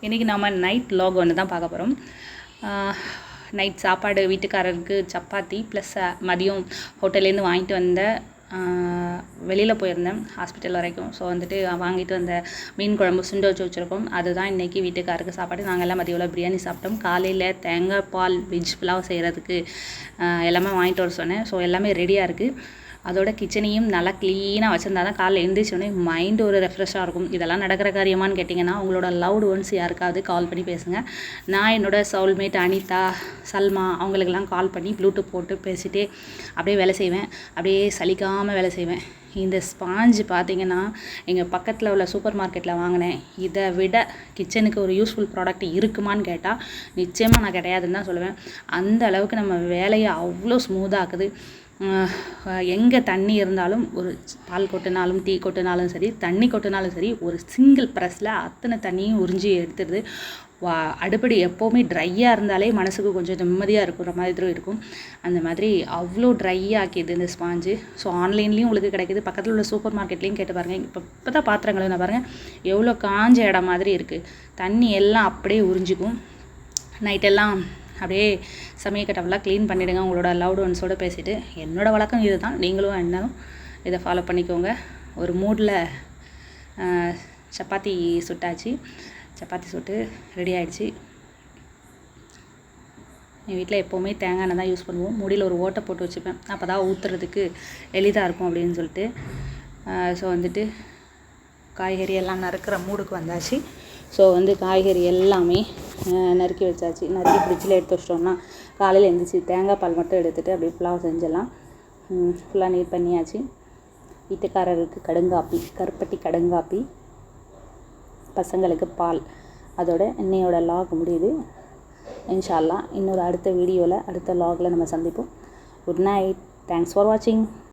இன்றைக்கி நம்ம night vlog ஒன்று தான் பார்க்க போகிறோம். நைட் சாப்பாடு வீட்டுக்காரருக்கு சப்பாத்தி ப்ளஸ் மதியம் ஹோட்டல்லேருந்து வாங்கிட்டு வந்த வெளியில் போயிருந்தேன் ஹாஸ்பிட்டல் வரைக்கும். ஸோ வந்துட்டு வாங்கிட்டு வந்த மீன் குழம்பு சுண்டை வச்சுருக்கோம். அதுதான் இன்றைக்கி வீட்டுக்காருக்கு சாப்பாடு. நாங்கள் எல்லாம் மதியம் பிரியாணி சாப்பிட்டோம். காலையில் தேங்காய் பால் வெஜ் புலாவ் செய்கிறதுக்கு எல்லாமே வாங்கிட்டு வர சொன்னேன். ஸோ எல்லாமே ரெடியாக இருக்குது. அதோட கிச்சனையும் நல்லா க்ளீனாக வச்சுருந்தா தான் காலையில் எழுந்திரிச்சோடனே மைண்டு ஒரு ரெஃப்ரெஷ்ஷாக இருக்கும். இதெல்லாம் நடக்கிற காரியமானு கேட்டிங்கன்னா உங்களோட லவ்டு ஒன்ஸ் யாருக்காவது கால் பண்ணி பேசுங்க. நான் என்னோடய சவுல்மேட் அனிதா, சல்மா அவங்களுக்கெல்லாம் கால் பண்ணி ப்ளூடூத் போட்டு பேசிகிட்டே அப்படியே வேலை செய்வேன். அப்படியே சலிக்காமல் வேலை செய்வேன். இந்த ஸ்பாஞ்சு பார்த்திங்கன்னா எங்கள் பக்கத்தில் உள்ள சூப்பர் மார்க்கெட்டில் வாங்கினேன். இதை விட கிச்சனுக்கு ஒரு யூஸ்ஃபுல் ப்ராடக்ட் இருக்குமான்னு கேட்டால் நிச்சயமாக நான் கிடையாதுன்னு தான் சொல்லுவேன். அந்த அளவுக்கு நம்ம வேலையை அவ்வளோ ஸ்மூத்தாக்குது. எங்கே தண்ணி இருந்தாலும் ஒரு பால் கொட்டினாலும் டீ கொட்டினாலும் சரி, தண்ணி கொட்டினாலும் சரி, ஒரு சிங்கிள் ப்ரெஸ்ஸில் அத்தனை தண்ணியும் உறிஞ்சி எடுத்துடுது. அடுப்படி எப்போவுமே ட்ரையாக இருந்தாலே மனசுக்கு கொஞ்சம் நிம்மதியாக இருக்கிற மாதிரி இருக்கும். அந்த மாதிரி அவ்வளோ ட்ரை ஆக்கிடுது இந்த ஸ்பாஞ்சு. ஸோ ஆன்லைன்லேயும் உங்களுக்கு கிடைக்கிது, பக்கத்தில் உள்ள சூப்பர் மார்க்கெட்லேயும் கேட்டு பாருங்கள். இப்போ தான் பாத்திரங்களை நான் பாருங்கள் எவ்வளோ காஞ்ச இடம் மாதிரி இருக்குது. தண்ணி எல்லாம் அப்படியே உறிஞ்சிக்கும். நைட்டெல்லாம் அப்படியே சமயக்கட்டெல்லாம் க்ளீன் பண்ணிவிடுங்க உங்களோட லவ்டு ஒன்ஸோடு பேசிவிட்டு. என்னோடய வழக்கம் இது தான், நீங்களும் என்னலும் இதை ஃபாலோ பண்ணிக்கோங்க. ஒரு மூடில் சப்பாத்தி சுட்டாச்சு. சப்பாத்தி சுட்டு ரெடி ஆகிடுச்சு. என் வீட்டில் எப்போவுமே தேங்காய் எண்ணெய் தான் யூஸ் பண்ணுவோம். மூடியில் ஒரு ஓட்டை போட்டு வச்சுப்பேன், அப்போ தான் ஊற்றுறதுக்கு எளிதாக இருக்கும் அப்படின்னு சொல்லிட்டு. ஸோ வந்துட்டு காய்கறி எல்லாம் நறுக்கிற மூடுக்கு வந்தாச்சு. ஸோ வந்து காய்கறி எல்லாமே நறுக்கி வச்சாச்சு. நறுக்கி ஃப்ரிட்ஜில் எடுத்து வச்சிட்டோம்னா காலையில் எழுந்திரிச்சி தேங்காய் பால் மட்டும் எடுத்துகிட்டு அப்படியே புலாவ் செஞ்சிடலாம். ஃபுல்லாக நீட் பண்ணியாச்சு. வீட்டுக்காரருக்கு கடுங்காப்பி, கருப்பட்டி கடுங்காப்பி, பசங்களுக்கு பால். அதோட இன்னையோட லாக் முடியுது. இன்ஷா அல்லாஹ் இன்னொரு அடுத்த வீடியோவில் அடுத்த லாகில் நம்ம சந்திப்போம். Good night. தேங்க்ஸ் ஃபார் வாட்சிங்.